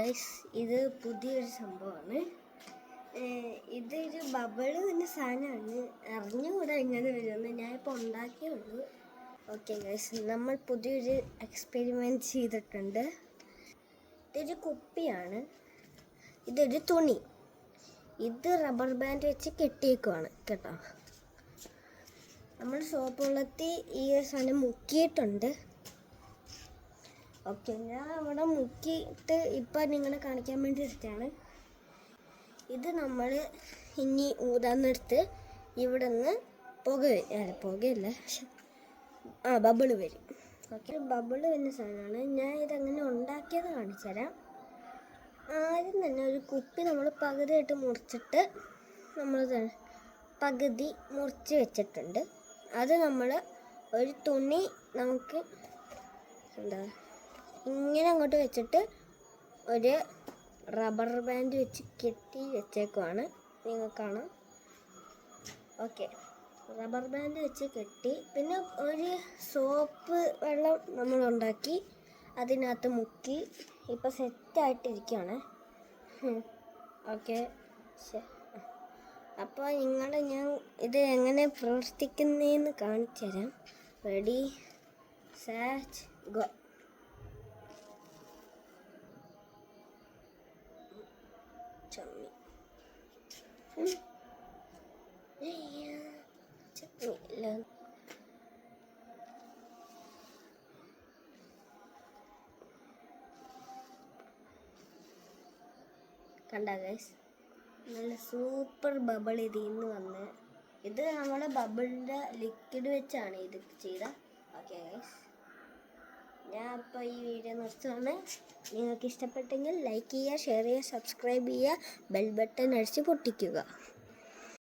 Guys, ഇത് പുതിയൊരു സംഭവമാണ്. ഇതൊരു ബബിള് എന്ന സാധനമാണ്. അറിഞ്ഞുകൂടാ എങ്ങനെ വരുമെന്ന്. ഞാനിപ്പോൾ ഉണ്ടാക്കിയേ ഉള്ളൂ. ഓക്കെ ഗൈസ്, നമ്മൾ പുതിയൊരു എക്സ്പെരിമെൻറ്റ് ചെയ്തിട്ടുണ്ട്. ഇതൊരു കുപ്പിയാണ്, ഇതൊരു തുണി, ഇത് റബ്ബർ ബാൻഡ് വെച്ച് കെട്ടിയേക്കുവാണ് കേട്ടോ. നമ്മൾ സോപ്പ് വെള്ളത്തിൽ ഈ സാധനം മുക്കിയിട്ടുണ്ട്. ഓക്കെ, ഞാൻ അവിടെ മുക്കിയിട്ട് ഇപ്പം നിങ്ങളെ കാണിക്കാൻ വേണ്ടി എടുത്താണ്. ഇത് നമ്മൾ ഇനി ഊതാന്നെടുത്ത് ഇവിടെ നിന്ന് പുകയല്ല ബബിള് വരും. ഓക്കെ, ബബിള് വരുന്ന സാധനമാണ്. ഞാൻ ഇതെങ്ങനെ ഉണ്ടാക്കിയത് കാണിച്ചു തരാം. ആദ്യം തന്നെ ഒരു കുപ്പി നമ്മൾ പകുതിയായിട്ട് മുറിച്ചിട്ട് നമ്മൾ പകുതി മുറിച്ച് വെച്ചിട്ടുണ്ട്. അത് നമ്മൾ ഒരു തുണി നമുക്ക് ഇങ്ങനെ അങ്ങോട്ട് വെച്ചിട്ട് ഒരു റബ്ബർ ബാൻഡ് വെച്ച് കെട്ടി വെച്ചേക്കുവാണ്, നിങ്ങൾക്ക് കാണാം. ഓക്കെ, റബ്ബർ ബാൻഡ് വെച്ച് കെട്ടി. പിന്നെ ഒരു സോപ്പ് വെള്ളം നമ്മൾ ഉണ്ടാക്കി അതിനകത്ത് മുക്കി ഇപ്പോൾ സെറ്റായിട്ടിരിക്കുകയാണ്. ഓക്കെ, അപ്പോൾ ഞാൻ ഇത് എങ്ങനെ പ്രവർത്തിക്കുന്നതെന്ന് കാണിച്ചു തരാം. Ready, set, go. കണ്ട ഗൈസ്, നല്ല സൂപ്പർ ബബിൾ ഇതിൽ നിന്ന് വന്ന്. ഇത് നമ്മുടെ ബബിളിൻ്റെ ലിക്വിഡ് വെച്ചാണ് ഇത് ചെയ്ത. ഓക്കെ ഗൈസ്, ഞാൻ അപ്പോൾ ഈ വീഡിയോ നിർത്തുകയാണ്. നിങ്ങൾക്ക് ഇഷ്ടപ്പെട്ടെങ്കിൽ ലൈക്ക് ചെയ്യുക, ഷെയർ ചെയ്യുക, സബ്സ്ക്രൈബ് ചെയ്യുക, ബെൽ ബട്ടൺ അടിച്ച് പൊട്ടിക്കുക.